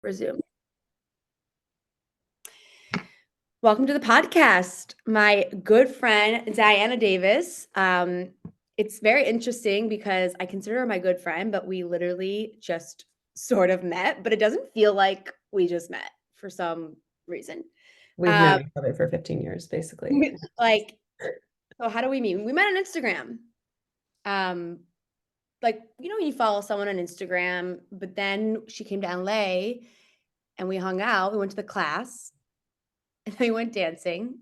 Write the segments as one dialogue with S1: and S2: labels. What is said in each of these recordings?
S1: Resume. Welcome to the podcast, my good friend Diana Davis. It's very interesting because I consider her my good friend, but we literally just sort of met, but it doesn't feel like we just met for some reason.
S2: We've known
S1: Um,
S2: each other for 15 years, basically.
S1: like, so how do we meet? We met on Instagram. Um, you follow someone on Instagram, but then she came to LA and we hung out. We went to the class. And then we went dancing.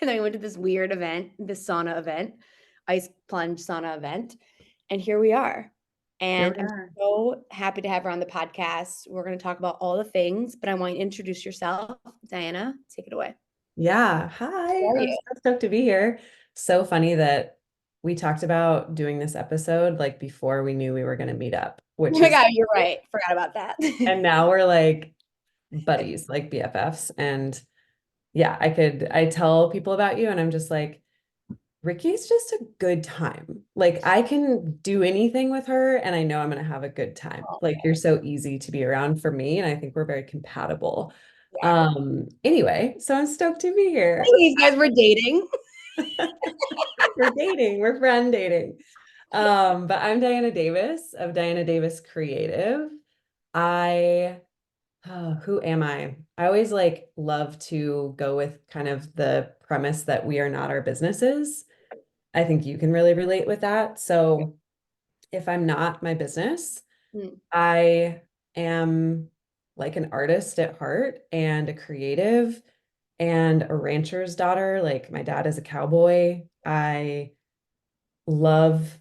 S1: And then we went to this weird event, this sauna event, ice plunge sauna event. And here we are.
S2: Here
S1: And
S2: we
S1: I'm
S2: are.
S1: so happy to have her on the podcast. We're going to talk about all the things, but I want you to introduce yourself. Diana, take it away.
S2: Yeah.
S1: How
S2: Hi.
S1: are
S2: I'm
S1: you?
S2: so stoked to be here. So funny that we talked about doing this episode like before we knew we were going to meet up,
S1: Oh
S2: which
S1: my
S2: is,
S1: God, you're right. Forgot about that.
S2: and now we're like buddies, like BFFs. And yeah, I tell people about you and I'm just like, Ricky's just a good time. Like I can do anything with her and I know I'm going to have a good time. Like you're so easy to be around for me and I think we're very compatible.
S1: Yeah.
S2: Anyway, so I'm stoked to be here.
S1: These guys were dating.
S2: We're dating, we're friend dating. But I'm Diana Davis of Diana Davis Creative. I who am I? I always like love to go with kind of the premise that we are not our businesses. I think you can really relate with that. So if I'm not my business,
S1: Hmm.
S2: I am like an artist at heart and a creative and a rancher's daughter. Like my dad is a cowboy. I love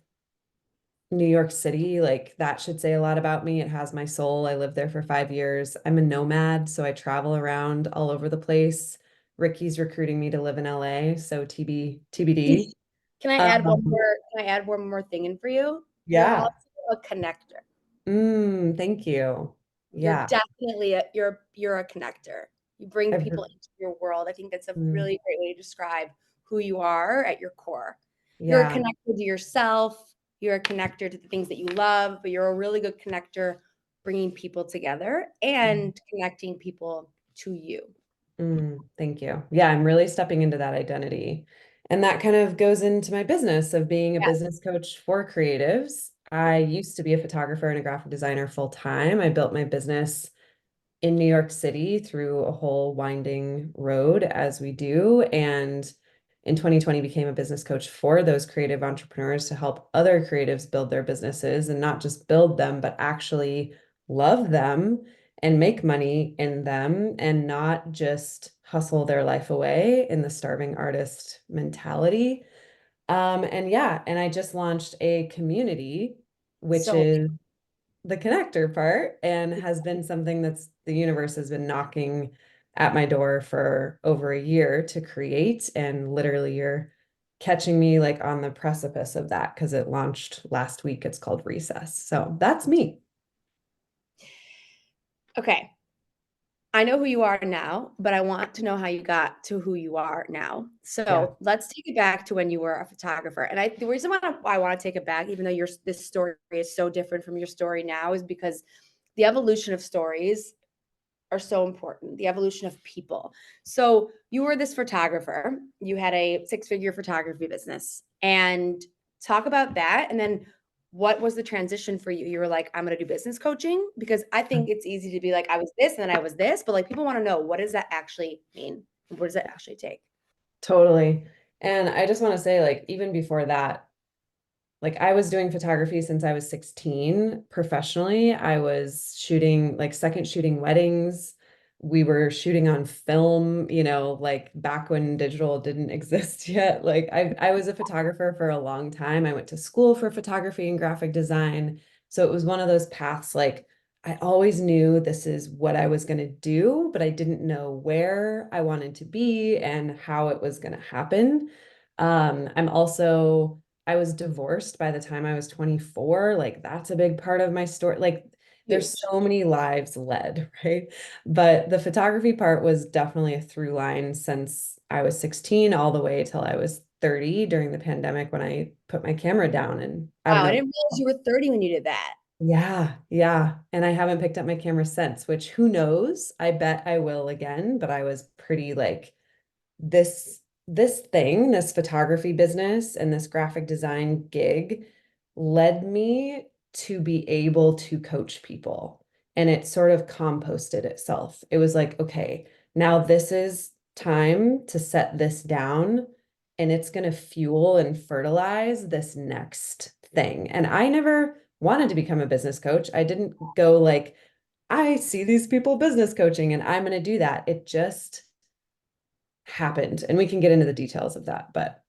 S2: New York City. Like that should say a lot about me. It has my soul. I lived there for 5 years. I'm a nomad, so I travel around all over the place. Ricky's recruiting me to live in LA, so TBD.
S1: Can I add one
S2: Um,
S1: more? Can I add one more thing in for you? You're
S2: yeah.
S1: also a connector.
S2: Thank you.
S1: You're
S2: Yeah.
S1: definitely you're a connector. You bring
S2: I've
S1: people
S2: heard,
S1: into your world. I think that's a
S2: mm,
S1: really great way to describe who you are at your core. You're a
S2: yeah.
S1: connector to yourself. You're a connector to the things that you love, but you're a really good connector, bringing people together and connecting people to you.
S2: Thank you. Yeah, I'm really stepping into that identity. And that kind of goes into my business of being a
S1: Yeah.
S2: business coach for creatives. I used to be a photographer and a graphic designer full time. I built my business in New York City through a whole winding road as we do. And in 2020 became a business coach for those creative entrepreneurs to help other creatives build their businesses and not just build them, but actually love them and make money in them and not just hustle their life away in the starving artist mentality. And yeah, and I just launched a community, which
S1: So
S2: is the connector part and has been something that's the universe has been knocking at my door for over a year to create. And literally, you're catching me like on the precipice of that because it launched last week. It's called Recess. So that's me.
S1: okay. I know who you are now, but I want to know how you got to who you are now.
S2: Yeah,
S1: So let's take it back to when you were a photographer. And the reason why I want to take it back, even though this story is so different from your story now, is because the evolution of stories are so important, the evolution of people. So you were this photographer, you had a six-figure photography business, and talk about that. And then what was the transition for you? You were like, I'm going to do business coaching, because I think it's easy to be like, I was this and then I was this, but like people want to know, what does that actually mean? What does that actually take?
S2: totally. And I just want to say, like, even before that, like I was doing photography since I was 16 professionally. I was shooting like second shooting weddings. We were shooting on film, like back when digital didn't exist yet. Like I was a photographer for a long time. I went to school for photography and graphic design. So it was one of those paths like I always knew this is what I was going to do, but I didn't know where I wanted to be and how it was going to happen. I'm also I was divorced by the time I was 24. Like that's a big part of my story. Like there's
S1: Huge.
S2: so many lives led, right? But the photography part was definitely a through line since I was 16 all the way till I was 30 during the pandemic when I put my camera down and I don't
S1: Wow, I
S2: know.
S1: didn't realize you were 30 when you did that.
S2: Yeah, yeah. And I haven't picked up my camera since, which who knows? I bet I will again, but I was pretty like this thing, this photography business and this graphic design gig led me to be able to coach people. And it sort of composted itself. It was like, okay, now this is time to set this down and it's going to fuel and fertilize this next thing. And I never wanted to become a business coach. I didn't go like, I see these people business coaching and I'm going to do that. It just happened. And we can get into the details of that, but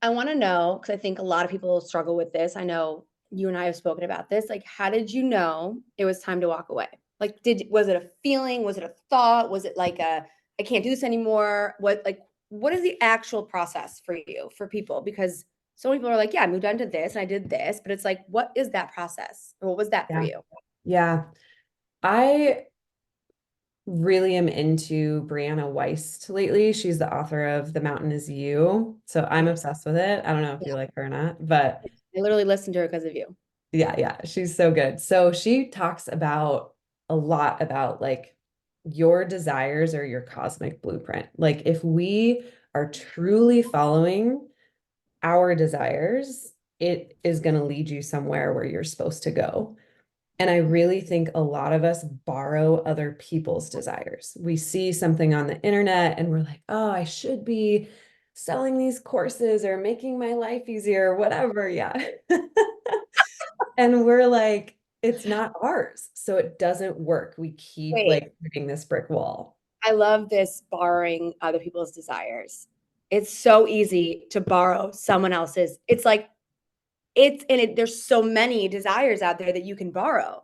S1: I want to know, because I think a lot of people struggle with this. I know you and I have spoken about this. Like, how did you know it was time to walk away? Like, was it a feeling? Was it a thought? Was it like I can't do this anymore? What is the actual process for you, for people? Because so many people are like, yeah, I moved on to this and I did this, but it's like, what is that process? Or what was that for
S2: yeah.
S1: you?
S2: Yeah. I really am into Brianna Wiest lately. She's the author of The Mountain Is You. So I'm
S1: Okay.
S2: obsessed with it. I don't know if you like her or not, but
S1: I literally listened to her because of you.
S2: yeah, yeah, she's so good. So she talks about a lot about like your desires or your cosmic blueprint. Like if we are truly following our desires, it is going to lead you somewhere where you're supposed to go. And I really think a lot of us borrow other people's desires. We see something on the internet and we're like, oh, I should be selling these courses or making my life easier, or whatever. Yeah. And we're like, it's not ours. So it doesn't work. We keep
S1: Wait,
S2: like hitting this brick wall.
S1: I love this borrowing other people's desires. It's so easy to borrow someone else's. It's like there's so many desires out there that you can borrow.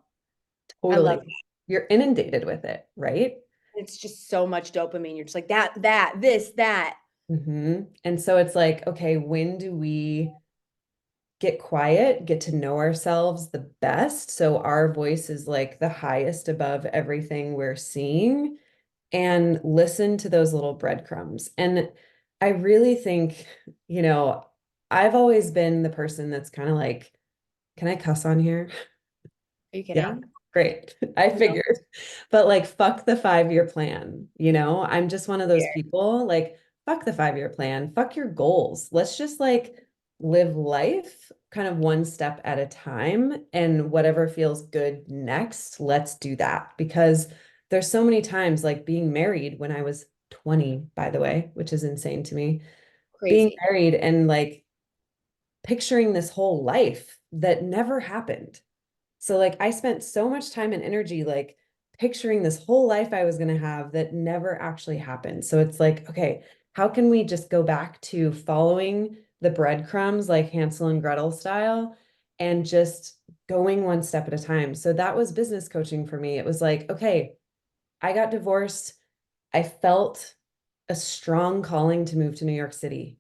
S1: I love
S2: Totally. You're inundated with it, right?
S1: it's just so much dopamine. You're just like that, this, that.
S2: And so it's like, okay, when do we get quiet, get to know ourselves the best? So our voice is like the highest above everything we're seeing, and listen to those little breadcrumbs. And I really think, you know, I've always been the person that's kind of like, can I cuss on here?
S1: Are you
S2: Yeah,
S1: kidding?
S2: great. I
S1: No.
S2: figured. But like, fuck the 5-year plan. I'm just one of those
S1: Here.
S2: people, like, fuck the 5-year plan, fuck your goals. Let's just like live life kind of one step at a time. And whatever feels good next, let's do that. Because there's so many times like being married when I was 20, by the way, which is insane to me, being
S1: Crazy.
S2: married and like picturing this whole life that never happened. So like I spent so much time and energy like picturing this whole life I was going to have that never actually happened. So it's like, okay, how can we just go back to following the breadcrumbs like Hansel and Gretel style and just going one step at a time? So that was business coaching for me. It was like, okay, I got divorced. I felt a strong calling to move to New York City.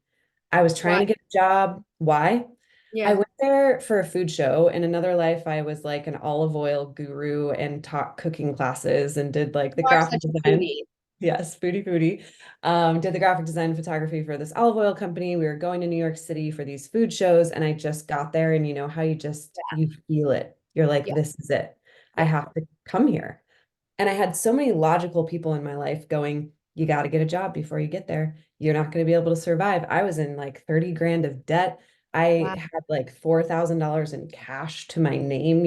S2: I was trying
S1: Why?
S2: to get a job. Why? I
S1: Yeah.
S2: went there for a food show. In another life, I was like an olive oil guru and taught cooking classes and did like the
S1: You are
S2: graphic
S1: such a
S2: design.
S1: foodie.
S2: Yes, foodie foodie. Did the graphic design photography for this olive oil company. We were going to New York City for these food shows, and I just got there, and you know how you feel it. You're like,
S1: Yeah.
S2: this is it. I
S1: Yeah.
S2: have to come here. And I had so many logical people in my life going, you got to get a job before you get there. You're not going to be able to survive. I was in like 30 grand of debt. I
S1: Wow.
S2: had like $4,000 in cash to my name,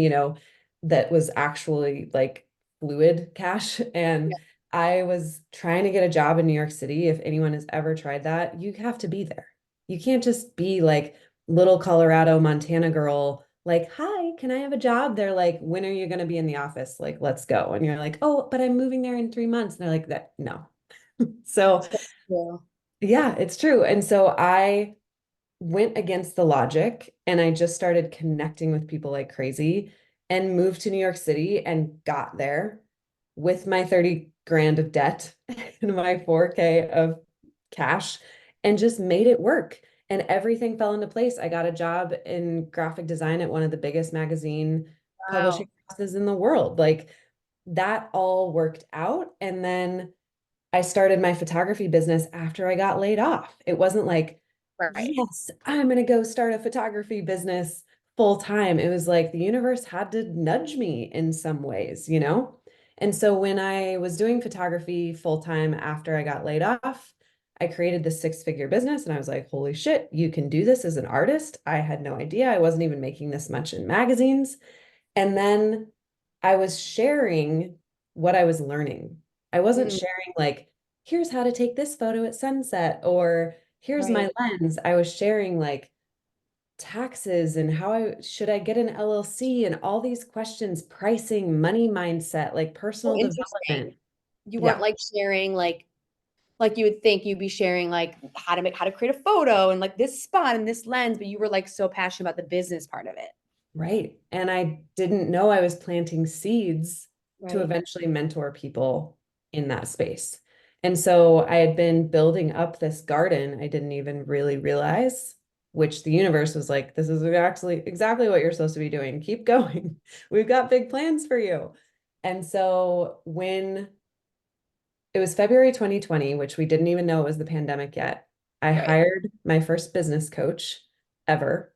S2: that was actually like fluid cash.
S1: Yeah.
S2: And I was trying to get a job in New York City. If anyone has ever tried that, you have to be there. You can't just be like little Colorado, Montana girl, like, hi, can I have a job? They're like, when are you going to be in the office? Like, let's go. And you're like, oh, but I'm moving there in 3 months. And they're like, that, no. So,
S1: So cool.
S2: yeah, it's true. And so I went against the logic and I just started connecting with people like crazy and moved to New York City and got there with my 30 grand of debt and my 4K of cash and just made it work. And everything fell into place. I got a job in graphic design at one of the biggest magazine publishing
S1: Wow.
S2: houses in the world. Like that all worked out. And then I started my photography business after I got laid off. It wasn't like,
S1: Right.
S2: yes, I'm going to go start a photography business full time. It was like the universe had to nudge me in some ways, you know? And so when I was doing photography full time after I got laid off, I created this six-figure business and I was like, holy shit, you can do this as an artist. I had no idea. I wasn't even making this much in magazines. And then I was sharing what I was learning. I wasn't
S1: Mm,
S2: sharing like, here's how to take this photo at sunset or here's my
S1: right.
S2: lens. I was sharing like taxes and how should I get an LLC and all these questions, pricing, money mindset, like
S1: So
S2: personal
S1: interesting.
S2: development.
S1: You weren't
S2: Yeah,
S1: like sharing like you would think you'd be sharing like how to create a photo and like this spot and this lens, but you were like so passionate about the business part of it.
S2: right. And I didn't know I was planting seeds to
S1: Right.
S2: eventually mentor people in that space. And so I had been building up this garden I didn't even really realize, which the universe was like, this is actually exactly what you're supposed to be doing. Keep going. We've got big plans for you. And so when it was February 2020, which we didn't even know it was the pandemic yet, I
S1: Right.
S2: hired my first business coach ever.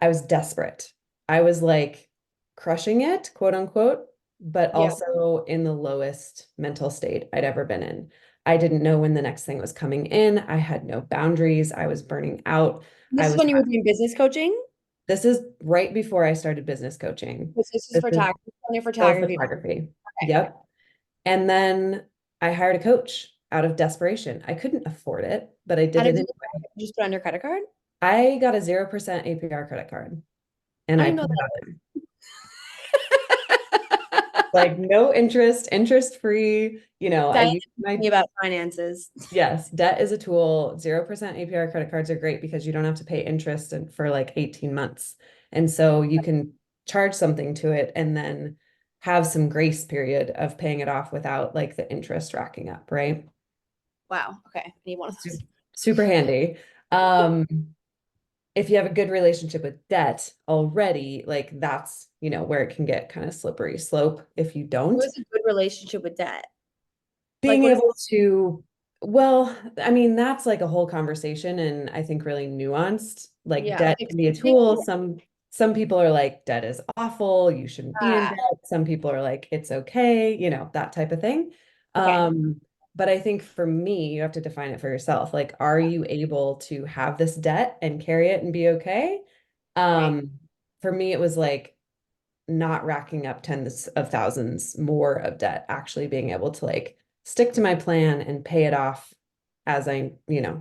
S2: I was desperate. I was like crushing it, quote unquote, but
S1: Yeah.
S2: also in the lowest mental state I'd ever been in. I didn't know when the next thing was coming in. I had no boundaries. I was burning out.
S1: This
S2: I
S1: is
S2: was,
S1: when you were doing business coaching.
S2: this is right before I started business coaching.
S1: This is
S2: This is
S1: photography, on your
S2: still
S1: photography.
S2: photography.
S1: Okay.
S2: Yep. And then I hired a coach out of desperation. I couldn't afford it, but I
S1: How
S2: did
S1: did
S2: it
S1: you
S2: anyway.
S1: just put on your credit card?
S2: I got a 0% APR credit card and
S1: I
S2: I
S1: didn't know
S2: paid on it.
S1: that.
S2: Like no interest, interest free. I
S1: Diane
S2: use
S1: told
S2: my,
S1: me about finances.
S2: yes, debt is a tool. 0% APR credit cards are great because you don't have to pay interest for like 18 months. And so you can charge something to it and then have some grace period of paying it off without like the interest racking up, right?
S1: Wow. Okay. I need one of those.
S2: Super handy. Um, if you have a good relationship with debt already, like that's, where it can get kind of slippery slope if you
S1: What
S2: don't.
S1: is a good relationship with debt? Like,
S2: Being
S1: what is
S2: able to, well, I mean, that's like a whole conversation and I think really nuanced. Like
S1: yeah,
S2: debt
S1: like
S2: can be a
S1: saving?
S2: tool. Some people are like, debt is awful, you shouldn't be in
S1: Ah,
S2: debt. Some people are like, it's okay, that type of thing.
S1: okay.
S2: But I think for me, you have to define it for yourself. Like, are you able to have this debt and carry it and be okay?
S1: Right.
S2: For me, it was like not racking up tens of thousands more of debt, actually being able to like stick to my plan and pay it off as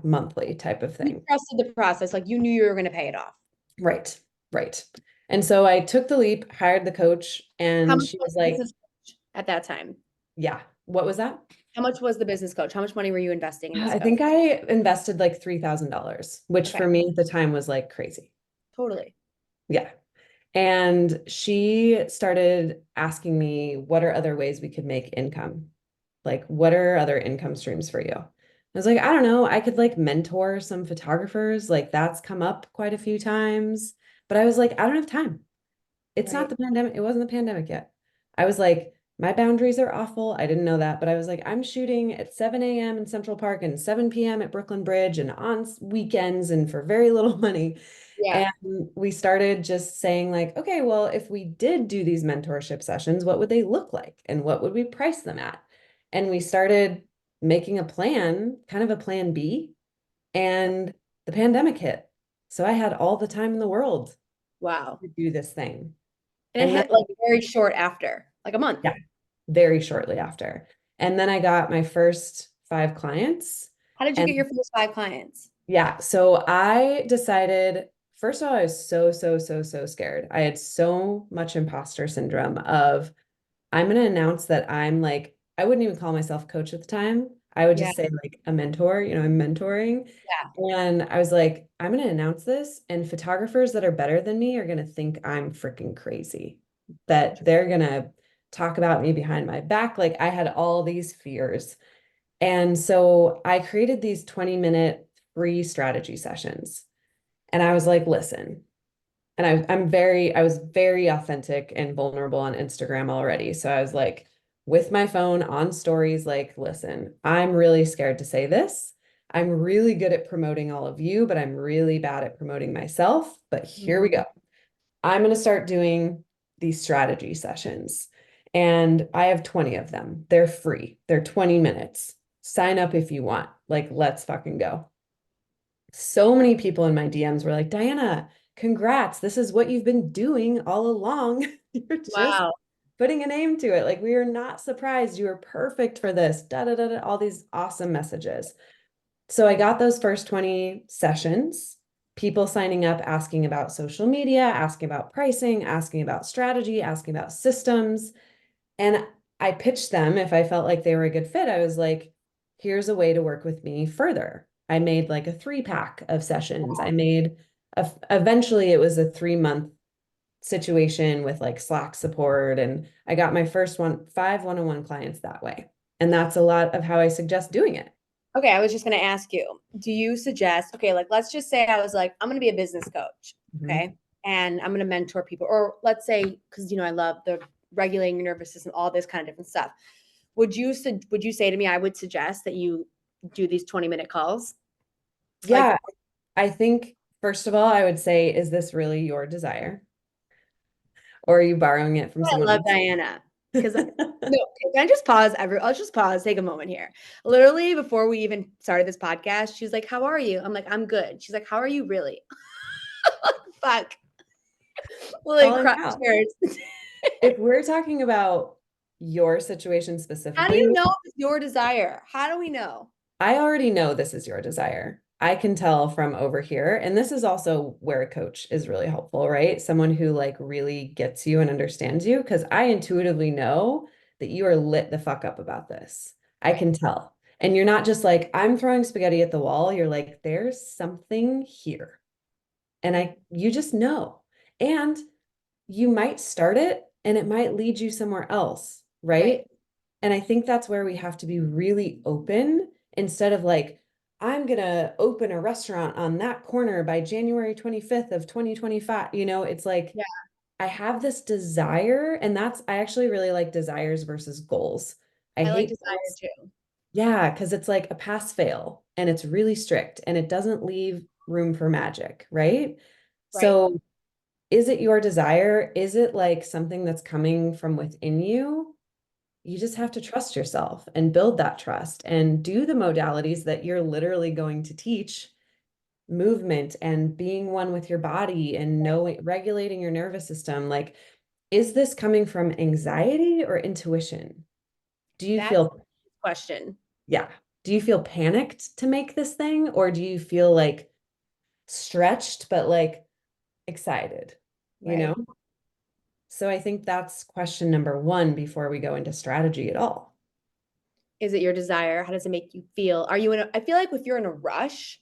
S2: monthly type of
S1: You
S2: thing.
S1: trusted the process. Like you knew you were going to pay it off.
S2: Right, right. And so I took the leap, hired the coach,
S1: How
S2: and
S1: much
S2: she
S1: was
S2: was
S1: the
S2: like,
S1: business coach at that time?
S2: yeah, what was that?
S1: How much was the business coach? How much money were you investing in this
S2: I
S1: coach?
S2: think I invested like $3,000, which
S1: Okay.
S2: for me at the time was like crazy.
S1: Totally.
S2: Yeah. And she started asking me, what are other ways we could make income? Like, what are other income streams for you? I was like, I don't know. I could like mentor some photographers. Like, that's come up quite a few times. But I was like, I don't have time. It's not
S1: Right.
S2: the pandemic. It wasn't the pandemic yet. I was like, my boundaries are awful. I didn't know that, but I was like, I'm shooting at 7 a.m. in Central Park and 7 p.m. at Brooklyn Bridge and on weekends and for very little money.
S1: Yeah.
S2: And we started just saying, like, okay, well, if we did do these mentorship sessions, what would they look like? And what would we price them at? And we started making a plan, kind of a plan B, and the pandemic hit. So I had all the time in the world
S1: Wow.
S2: to do this thing.
S1: And it
S2: And then,
S1: hit like very short after, like a month.
S2: yeah, very shortly after. And then I got my first 5 clients.
S1: How did you
S2: And
S1: get your first 5 clients?
S2: yeah, so I decided, first of all, I was so, so, so, so scared. I had so much imposter syndrome of I'm going to announce that I'm like, I wouldn't even call myself a coach at the time. I would
S1: Yeah.
S2: just say like a mentor, I'm mentoring.
S1: Yeah.
S2: And I was like, I'm going to announce this, and photographers that are better than me are going to think I'm freaking crazy, that they're going to talk about me behind my back. Like I had all these fears. And so I created these 20-minute free strategy sessions. And I was like, listen, and I was very authentic and vulnerable on Instagram already. So I was like, with my phone on stories, like, listen, I'm really scared to say this. I'm really good at promoting all of you, but I'm really bad at promoting myself. But here we
S1: Mhm.
S2: go. I'm going to start doing these strategy sessions. And I have 20 of them. They're free. They're 20 minutes. Sign up if you want. Like, let's fucking go. So many people in my DMs were like, Diana, congrats. This is what you've been doing all along. You're just
S1: Wow.
S2: putting a name to it. Like, we are not surprised. You are perfect for this. Da da da da. All these awesome messages. So I got those first 20 sessions, people signing up, asking about social media, asking about pricing, asking about strategy, asking about systems. And I pitched them if I felt like they were a good fit. I was like, here's a way to work with me further. I made like a 3-pack of sessions. I made eventually it was a 3-month situation with like Slack support. And I got my first 5 one-on-one clients that way. And that's a lot of how I suggest doing it.
S1: Okay, I was just going to ask you, do you suggest, okay, like let's just say I was like, I'm going to be a business coach,
S2: Mhm.
S1: okay? And I'm going to mentor people, or let's say, because I love the regulating your nervous system, all this kind of different stuff. Would you say to me, I would suggest that you do these 20-minute calls? Like,
S2: Yeah, I think, first of all, I would say, is this really your desire? Or are you borrowing it from
S1: I
S2: someone
S1: love
S2: else?
S1: Diana because no, can I just pause? I'll just pause, take a moment here. Literally, before we even started this podcast, she's like, "How are you?" I'm like, "I'm good." She's like, "How are you really?" Fuck. Like,
S2: Calling out.
S1: cheers.
S2: If we're talking about your situation
S1: How do
S2: specifically,
S1: you know if it's your desire? How do we know?
S2: I already know this is your desire. I can tell from over here. And this is also where a coach is really helpful, right? Someone who like really gets you and understands you. Because I intuitively know that you are lit the fuck up about this. I
S1: Right.
S2: can tell. And you're not just like, I'm throwing spaghetti at the wall. You're like, there's something here. And you just know. And you might start it and it might lead you somewhere else,
S1: Right.
S2: right? And I think that's where we have to be really open instead of like, I'm going to open a restaurant on that corner by January 25th of 2025. It's like,
S1: Yeah,
S2: I have this desire, and I actually really like desires versus goals. I
S1: I like
S2: hate
S1: desire
S2: goals.
S1: too.
S2: Yeah, because it's like a pass fail and it's really strict and it doesn't leave room for magic, right?
S1: Right.
S2: So is it your desire? Is it like something that's coming from within you? You just have to trust yourself and build that trust and do the modalities that you're literally going to teach movement and being one with your body and knowing regulating your nervous system. Like, is this coming from anxiety or intuition? Do you
S1: That's the
S2: feel,
S1: question.
S2: yeah, do you feel panicked to make this thing or do you feel like stretched but like excited, you know?
S1: Right.
S2: So I think that's question number one before we go into strategy at all.
S1: Is it your desire? How does it make you feel? I feel like if you're in a rush,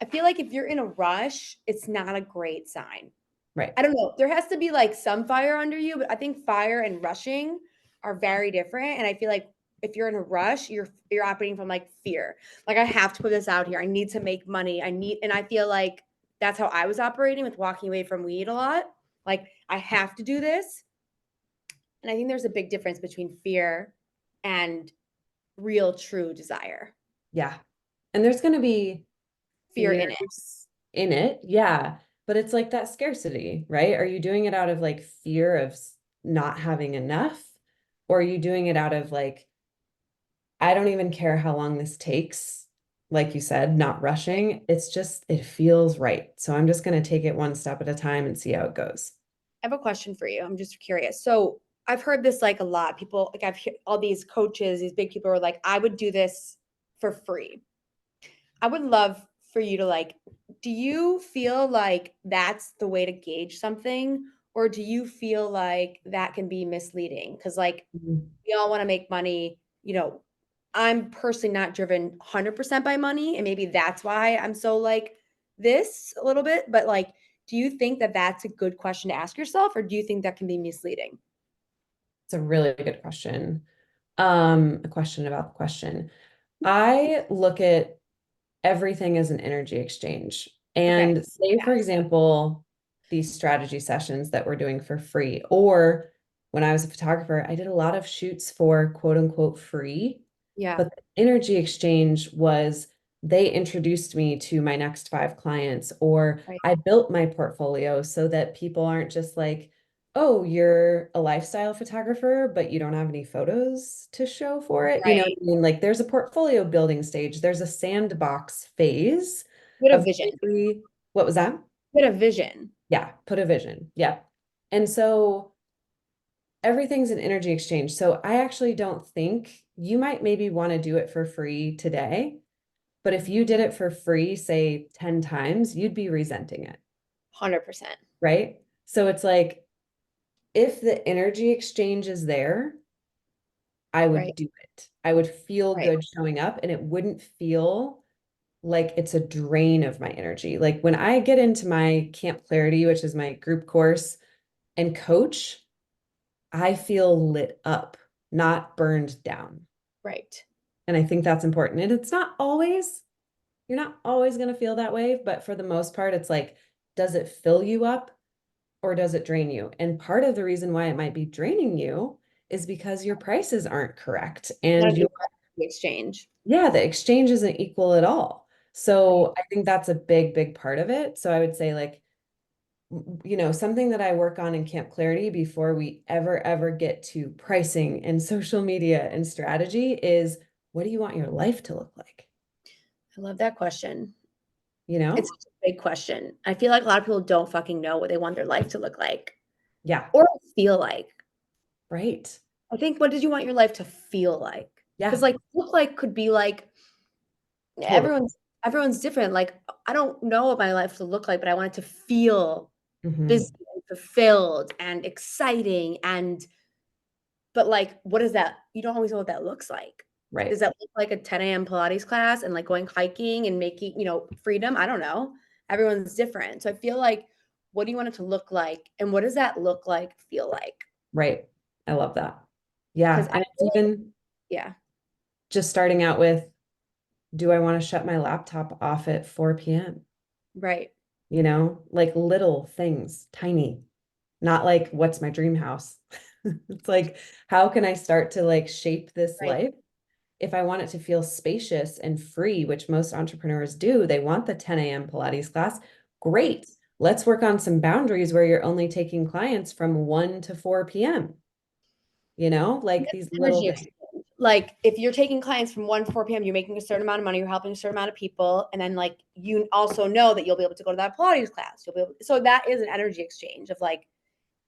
S1: I feel like if you're in a rush, it's not a great sign.
S2: Right.
S1: I don't know. There has to be like some fire under you, but I think fire and rushing are very different. And I feel like if you're in a rush, you're operating from like fear. Like I have to put this out here. I need to make money. And I feel like that's how I was operating with walking away from weed a lot. Like I have to do this. And I think there's a big difference between fear and real true desire.
S2: Yeah. And there's going to be
S1: Fear in it.
S2: fears in it. Yeah. But it's like that scarcity, right? Are you doing it out of like fear of not having enough? Or are you doing it out of like, I don't even care how long this takes? Like you said, not rushing. It's just, it feels right. So I'm just going to take it one step at a time and see how it goes.
S1: I have a question for you. I'm just curious. So I've heard this like a lot. People like all these coaches, these big people are like, I would do this for free. I would love for you to like, do you feel like that's the way to gauge something? Or do you feel like that can be misleading? Because like
S2: Mhm.
S1: we all want to make money. I'm personally not driven 100% by money. And maybe that's why I'm so like this a little bit. But like, do you think that that's a good question to ask yourself? Or do you think that can be misleading?
S2: It's a really good question. A question about the question. I look at everything as an energy exchange.
S1: Okay.
S2: And say, for
S1: Yes.
S2: example, these strategy sessions that we're doing for free, or when I was a photographer, I did a lot of shoots for quote unquote free,
S1: Yeah.
S2: but the energy exchange was they introduced me to my next 5 clients, or
S1: Right.
S2: I built my portfolio so that people aren't just like, oh, you're a lifestyle photographer, but you don't have any photos to show for it. You know what
S1: Right.
S2: I mean? Like there's a portfolio building stage, there's a sandbox phase
S1: Good a
S2: of
S1: vision.
S2: really, what was that?
S1: Good a vision.
S2: Yeah, put a vision. Yeah. And so everything's an energy exchange. So I actually don't think you might maybe want to do it for free today. But if you did it for free, say 10 times, you'd be resenting it,
S1: 100%.
S2: right? So it's like, if the energy exchange is there, I
S1: Right.
S2: would do it. I would feel
S1: Right.
S2: good showing up and it wouldn't feel like it's a drain of my energy. Like when I get into my Camp Clarity, which is my group course, and coach, I feel lit up, not burned down.
S1: Right.
S2: And I think that's important. And it's not always, you're not always going to feel that way, but for the most part, it's like, does it fill you up or does it drain you? And part of the reason why it might be draining you is because your prices aren't correct and
S1: Want to
S2: your,
S1: do the exchange.
S2: yeah, the exchange isn't equal at all.
S1: Right.
S2: So I think that's a big, big part of it. So I would say like, something that I work on in Camp Clarity before we ever get to pricing and social media and strategy is, what do you want your life to look like?
S1: I love that question.
S2: You
S1: It's
S2: know?
S1: such a big question. I feel like a lot of people don't fucking know what they want their life to look like
S2: Yeah,
S1: or feel like.
S2: right.
S1: I think, what did you want your life to feel like? Because
S2: Yeah,
S1: like look like could be like
S2: totally.
S1: everyone's different. Like I don't know what my life to look like, but I want it to feel
S2: Hmm.
S1: busy and fulfilled and exciting. And but like, what is that? You don't always know what that looks like. Does
S2: Right.
S1: that look like a 10 a.m. Pilates class and like going hiking and making, freedom? I don't know. Everyone's different. So I feel like, what do you want it to look like? And what does that look like, feel like?
S2: Right. I love that.
S1: Because
S2: Yeah.
S1: I
S2: And it's
S1: feel like,
S2: even
S1: yeah,
S2: just starting out with, do I want to shut my laptop off at 4 p.m.?
S1: right,
S2: Like little things, tiny, not like, what's my dream house? It's like, how can I start to like shape this
S1: right.
S2: life? If I want it to feel spacious and free, which most entrepreneurs do, they want the 10 a.m. Pilates class. Great. Let's work on some boundaries where you're only taking clients from 1 to 4 p.m., like these little
S1: Energy
S2: things.
S1: exchange. Like if you're taking clients from 1 to 4 p.m., you're making a certain amount of money, you're helping a certain amount of people. And then like you also know that you'll be able to go to that Pilates class. So that is an energy exchange of like,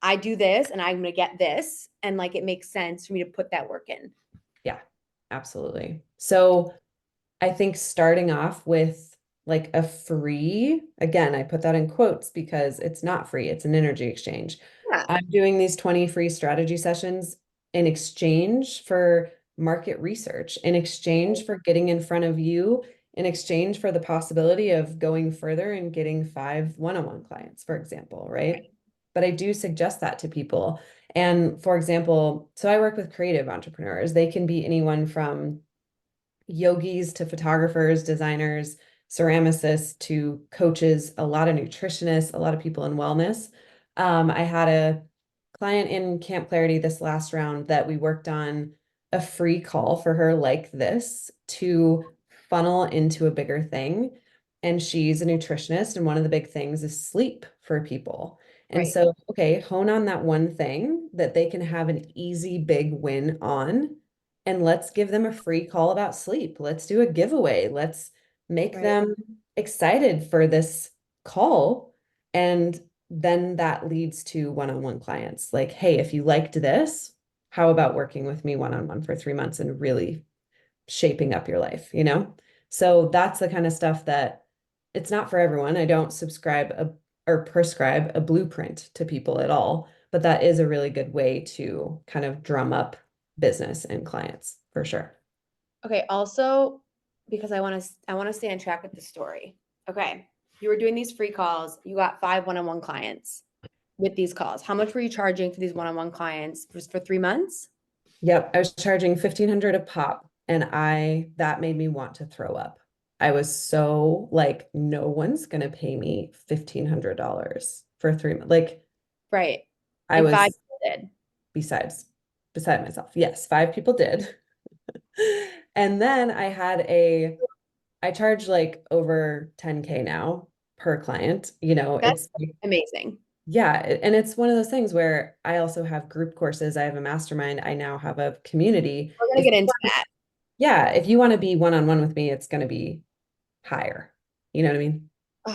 S1: I do this and I'm gonna get this. And like it makes sense for me to put that work in.
S2: Yeah, absolutely. So I think starting off with like a free, again, I put that in quotes because it's not free, it's an energy exchange.
S1: Yeah.
S2: I'm doing these 20 free strategy sessions in exchange for market research, in exchange for getting in front of you, in exchange for the possibility of going further and getting 5 one-on-one clients, for example, right? But I do suggest that to people. And for example, so I work with creative entrepreneurs. They can be anyone from yogis to photographers, designers, ceramicists to coaches, a lot of nutritionists, a lot of people in wellness. I had a client in Camp Clarity this last round that we worked on a free call for her like this to funnel into a bigger thing. And she's a nutritionist, and one of the big things is sleep for people. And
S1: Right.
S2: so, okay, hone on that one thing that they can have an easy, big win on, and let's give them a free call about sleep. Let's do a giveaway. Let's make
S1: Right.
S2: them excited for this call. And then that leads to one-on-one clients. Like, hey, if you liked this, how about working with me one-on-one for 3 months and really shaping up your life? So that's the kind of stuff that it's not for everyone. I don't subscribe or prescribe a blueprint to people at all, but that is a really good way to kind of drum up business and clients for sure.
S1: Okay. Also, because I want to stay on track with the story. Okay. You were doing these free calls. You got 5 one-on-one clients with these calls. How much were you charging for these one-on-one clients for 3 months?
S2: Yep, I was charging 1,500 a pop, and that made me want to throw up. I was so like, no one's gonna pay me $1,500 for 3 months. Like,
S1: Right.
S2: I
S1: And five
S2: was
S1: people did.
S2: besides beside myself. Yes, 5 people did. And then I charge like over 10K now per client. You know,
S1: That's
S2: it's
S1: amazing.
S2: yeah, and it's one of those things where I also have group courses, I have a mastermind, I now have a community.
S1: We're gonna get into that.
S2: Yeah, if you want to be one-on-one with me, it's going to be higher. You know what I mean?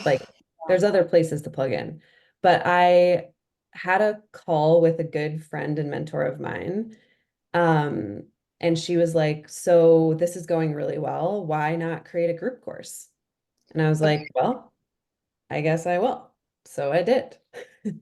S2: Like
S1: Oh,
S2: there's other places to plug in. But I had a call with a good friend and mentor of mine. Um, and she was like, "So this is going really well. Why not create a group course?" And I was
S1: okay.
S2: like, "Well, I guess I will." So I did.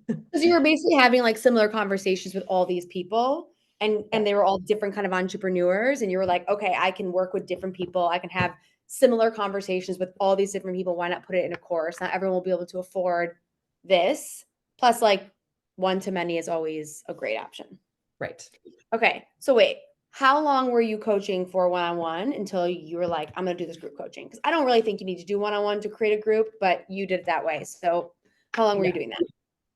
S1: Because you were basically having like similar conversations with all these people
S2: Yeah.
S1: and they were all different kind of entrepreneurs and you were like, okay, I can work with different people. I can have similar conversations with all these different people. Why not put it in a course? Not everyone will be able to afford this. Plus, like one to many is always a great option.
S2: Right.
S1: Okay. So wait, how long were you coaching for one-on-one until you were like, I'm gonna do this group coaching? Because I don't really think you need to do one-on-one to create a group, but you did it that way. So how long were you
S2: Yeah.
S1: doing that?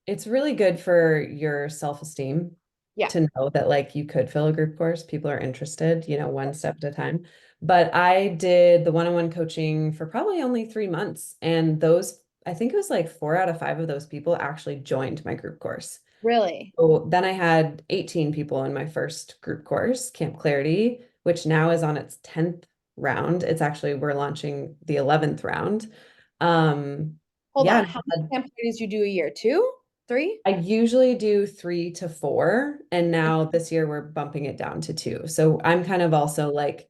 S2: It's really good for your self-esteem
S1: Yeah.
S2: to know that like you could fill a group course. People are interested, you know, one step at a time. But I did the one-on-one coaching for probably only 3 months. And those, I think it was like 4 out of 5 of those people actually joined my group course.
S1: Really?
S2: So then I had 18 people in my first group course, Camp Clarity, which now is on its 10th round. It's actually, we're launching the 11th round. Um,
S1: Hold
S2: yeah,
S1: on. How many camp parties you do a year? Two? Three?
S2: I usually do 3 to 4, and now this year we're bumping it down to 2. So I'm kind of also like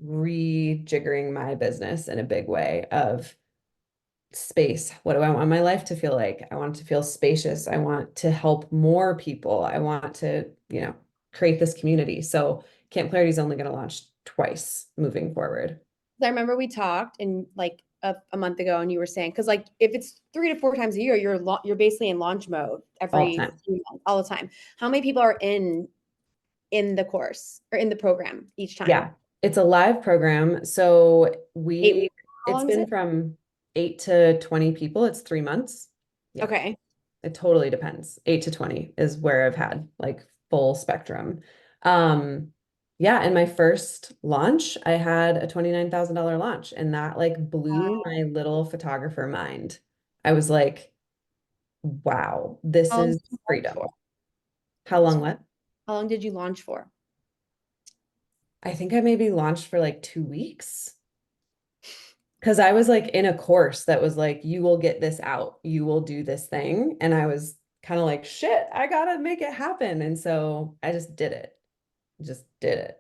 S2: rejiggering my business in a big way of space. What do I want my life to feel like? I want it to feel spacious. I want to help more people. I want to, create this community. So Camp Clarity is only going to launch twice moving forward,
S1: I remember we talked in like a month ago, and you were saying because like if it's 3 to 4 times a year, you're basically in launch mode
S2: all the
S1: every
S2: time.
S1: 3 months, all the time. How many people are in the course or in the program each time?
S2: Yeah, it's a live program. So
S1: 8 weeks. How
S2: it's
S1: long is
S2: been
S1: it?
S2: from 8 to 20 people. It's 3 months. Yeah,
S1: Okay.
S2: it totally depends. 8 to 20 is where I've had like full spectrum. Um, yeah, in my first launch, I had a $29,000 launch, and that like blew
S1: Wow.
S2: my little photographer mind. I was like, wow, this
S1: How long
S2: is
S1: did you launch for?
S2: freedom. How long what?
S1: How long did you launch for?
S2: I think I maybe launched for like 2 weeks. Because I was like in a course that was like, you will get this out, you will do this thing. And I was kind of like, shit, I gotta make it happen. And so I just did it, just did it.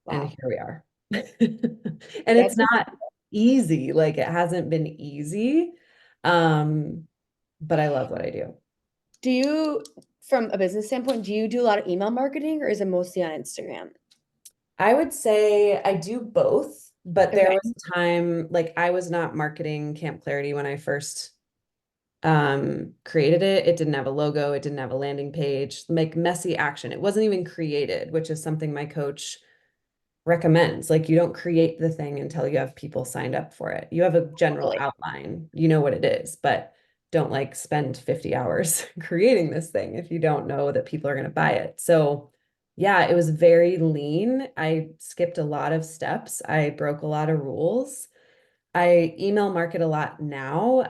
S2: And
S1: Wow.
S2: here we are. And it's
S1: That's
S2: not easy. Like it hasn't been easy. Um, but I love what I do.
S1: Do you, from a business standpoint, do you do a lot of email marketing or is it mostly on Instagram?
S2: I would say I do both, but there
S1: Okay.
S2: was a time like I was not marketing Camp Clarity when I first created it. It didn't have a logo, it didn't have a landing page, like messy action. It wasn't even created, which is something my coach recommends. Like you don't create the thing until you have people signed up for it. You have a general
S1: Totally.
S2: outline, you know what it is, but don't like spend 50 hours creating this thing if you don't know that people are going to buy it. So yeah, it was very lean. I skipped a lot of steps. I broke a lot of rules. I email market a lot now.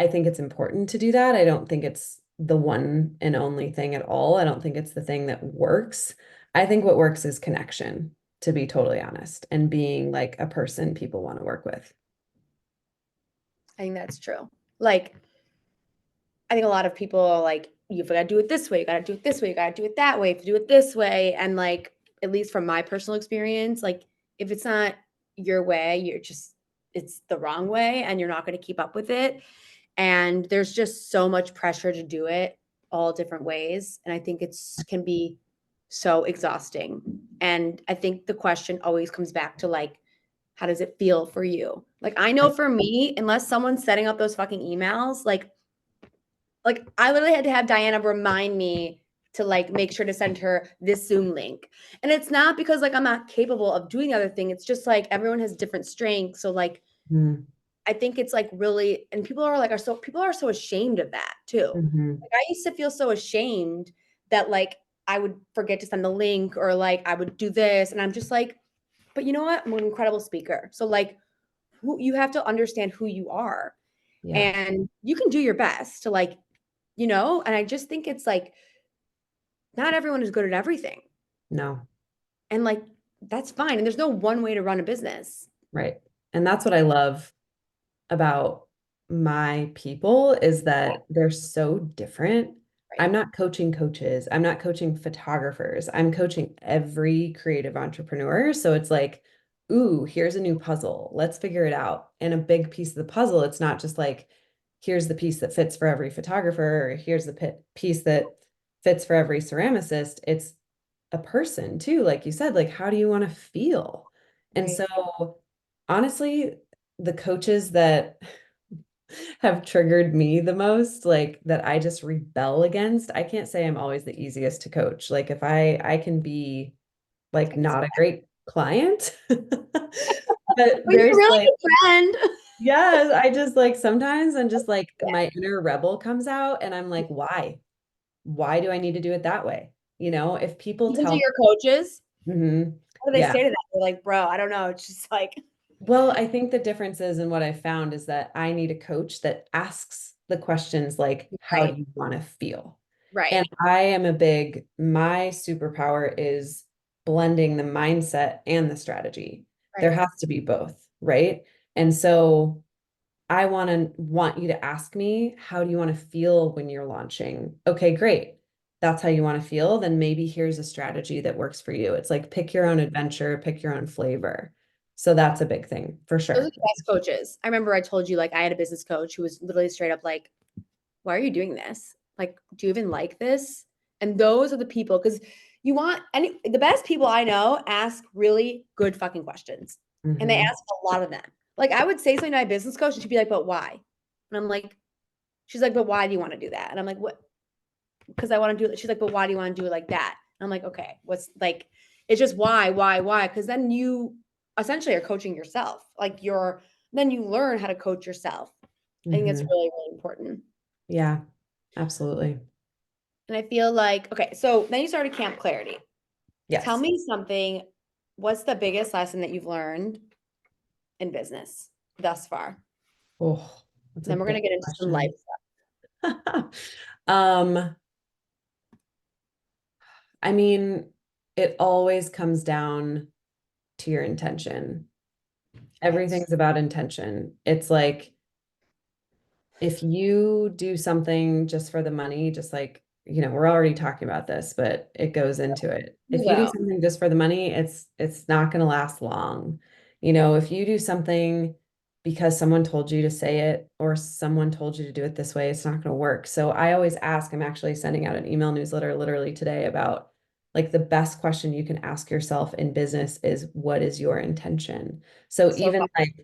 S2: I think it's important to do that. I don't think it's the one and only thing at all. I don't think it's the thing that works. I think what works is connection, to be totally honest, and being like a person people want to work with.
S1: I think that's true. Like, I think a lot of people are like, you've got to do it this way, you got to do it this way, you got to do it that way, you have to do it this way. And like, at least from my personal experience, like, if it's not your way, it's the wrong way and you're not going to keep up with it. And there's just so much pressure to do it all different ways. And I think can be so exhausting. And I think the question always comes back to like, how does it feel for you? Like, I know
S2: Right.
S1: for me, unless someone's setting up those fucking emails, like I literally had to have Diana remind me to like make sure to send her this Zoom link. And it's not because like I'm not capable of doing the other thing. It's just like everyone has different strengths. So like
S2: Mm-hmm.
S1: I think it's like really, and people are so ashamed of that too.
S2: Mm-hmm.
S1: Like I used to feel so ashamed that like I would forget to send the link or like I would do this. And I'm just like, but you know what? I'm an incredible speaker. So like who you have to understand who you are.
S2: Yeah.
S1: And you can do your best to like, and I just think it's like not everyone is good at everything.
S2: No.
S1: And like that's fine. And there's no one way to run a business.
S2: Right. And that's what I love about my people is
S1: Yeah,
S2: that they're so different.
S1: right.
S2: I'm not coaching coaches. I'm not coaching photographers. I'm coaching every creative entrepreneur. So it's like, ooh, here's a new puzzle. Let's figure it out. And a big piece of the puzzle, it's not just like, here's the piece that fits for every photographer, or here's the piece that fits for every ceramicist. It's a person too, like you said, like, how do you want to feel? And
S1: Right.
S2: so honestly, the coaches that have triggered me the most, like that I just rebel against. I can't say I'm always the easiest to coach. Like if I can be like
S1: I can see
S2: not a
S1: that.
S2: great client, but
S1: But you're
S2: there's
S1: really
S2: like,
S1: good friend.
S2: yes, I just like sometimes I'm just like my inner rebel comes out and I'm like, why? Why do I need to do it that way? If people
S1: Even to
S2: tell
S1: your coaches,
S2: Mhm.
S1: what do they
S2: Yeah.
S1: say to that? They're like, bro, I don't know. It's just like,
S2: Well, I think the difference is in what I found is that I need a coach that asks the questions like, how
S1: right,
S2: do you want to feel?
S1: right,
S2: And my superpower is blending the mindset and the strategy. There
S1: right.
S2: has to be both, right? And so I want you to ask me, how do you want to feel when you're launching? Okay, great. That's how you want to feel. Then maybe here's a strategy that works for you. It's like pick your own adventure, pick your own flavor. So that's a big thing for
S1: Those are
S2: sure.
S1: the best coaches. I remember I told you, like, I had a business coach who was literally straight up like, why are you doing this? Like, do you even like this? And those are the people, because the best people I know ask really good fucking questions. And they
S2: Hmm.
S1: ask a lot of them. Like, I would say something to my business coach, and she'd be like, but why? And I'm like, she's like, but why do you want to do that? And I'm like, what? Because I want to do it. She's like, but why do you want to do it like that? And I'm like, okay, what's like, it's just why? Because then you essentially are coaching yourself. Then you learn how to coach yourself. I think it's
S2: Hmm.
S1: really, really important.
S2: Yeah, absolutely.
S1: And I feel like, okay, so then you started Camp Clarity. Tell
S2: Yes.
S1: me something. What's the biggest lesson that you've learned in business thus far?
S2: Oh, that's a
S1: Then we're
S2: big
S1: going to get into some life
S2: question.
S1: stuff.
S2: Um, I mean, it always comes down to your intention.
S1: Right.
S2: Everything's about intention. It's like if you do something just for the money, just like, we're already talking about this, but it goes into it.
S1: You
S2: If you do
S1: will.
S2: something just for the money, it's not going to last long. If you do something because someone told you to say it or someone told you to do it this way, it's not going to work. So I always ask, I'm actually sending out an email newsletter literally today about like the best question you can ask yourself in business is what is your intention? So
S1: So
S2: even like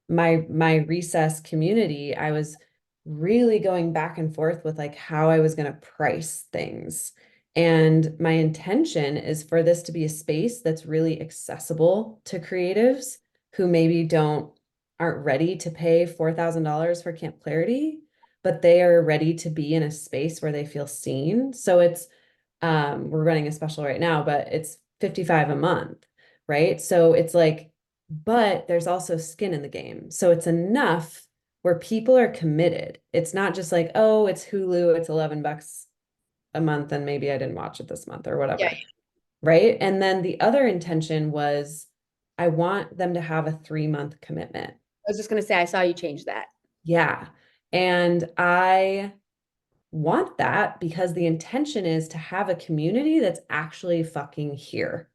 S2: my recess community, I was really going back and forth with like how I was going to price things. And my intention is for this to be a space that's really accessible to creatives who maybe aren't ready to pay $4,000 for Camp Clarity, but they are ready to be in a space where they feel seen. So we're running a special right now, but it's 55 a month, right? So it's like, but there's also skin in the game. So it's enough where people are committed. It's not just like, oh, it's Hulu, it's $11 a month, and maybe I didn't watch it this month or
S1: yeah,
S2: whatever. Right. And then the other intention was I want them to have a 3-month commitment.
S1: I was just going to say, I saw you change that.
S2: Yeah. And I want that because the intention is to have a community that's actually fucking here.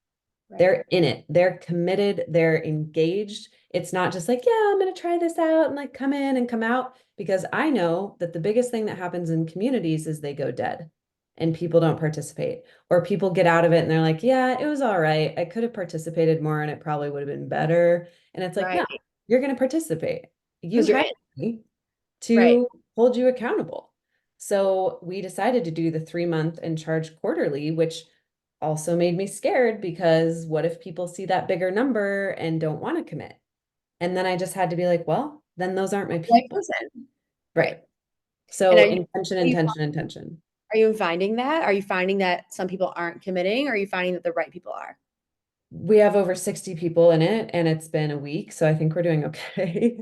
S1: Right.
S2: They're in it. They're committed. They're engaged. It's not just like, yeah, I'm going to try this out and like come in and come out. Because I know that the biggest thing that happens in communities is they go dead and people don't participate, or people get out of it and they're like, yeah, it was all right. I could have participated more and it probably would have been better. And it's like,
S1: Right.
S2: no, you're going to participate. You
S1: Because you're
S2: hired
S1: in.
S2: me
S1: Right.
S2: to hold you accountable. So we decided to do the 3-month and charge quarterly, which also made me scared because what if people see that bigger number and don't want to commit? And then I just had to be like, well, then those aren't my
S1: Right
S2: people.
S1: person. Right.
S2: Right.
S1: And
S2: So intention, intention, intention.
S1: are you finding that? Are you finding that some people aren't committing? Or are you finding that the right people are?
S2: we have over 60 people in it and it's been a week, so I think we're doing okay.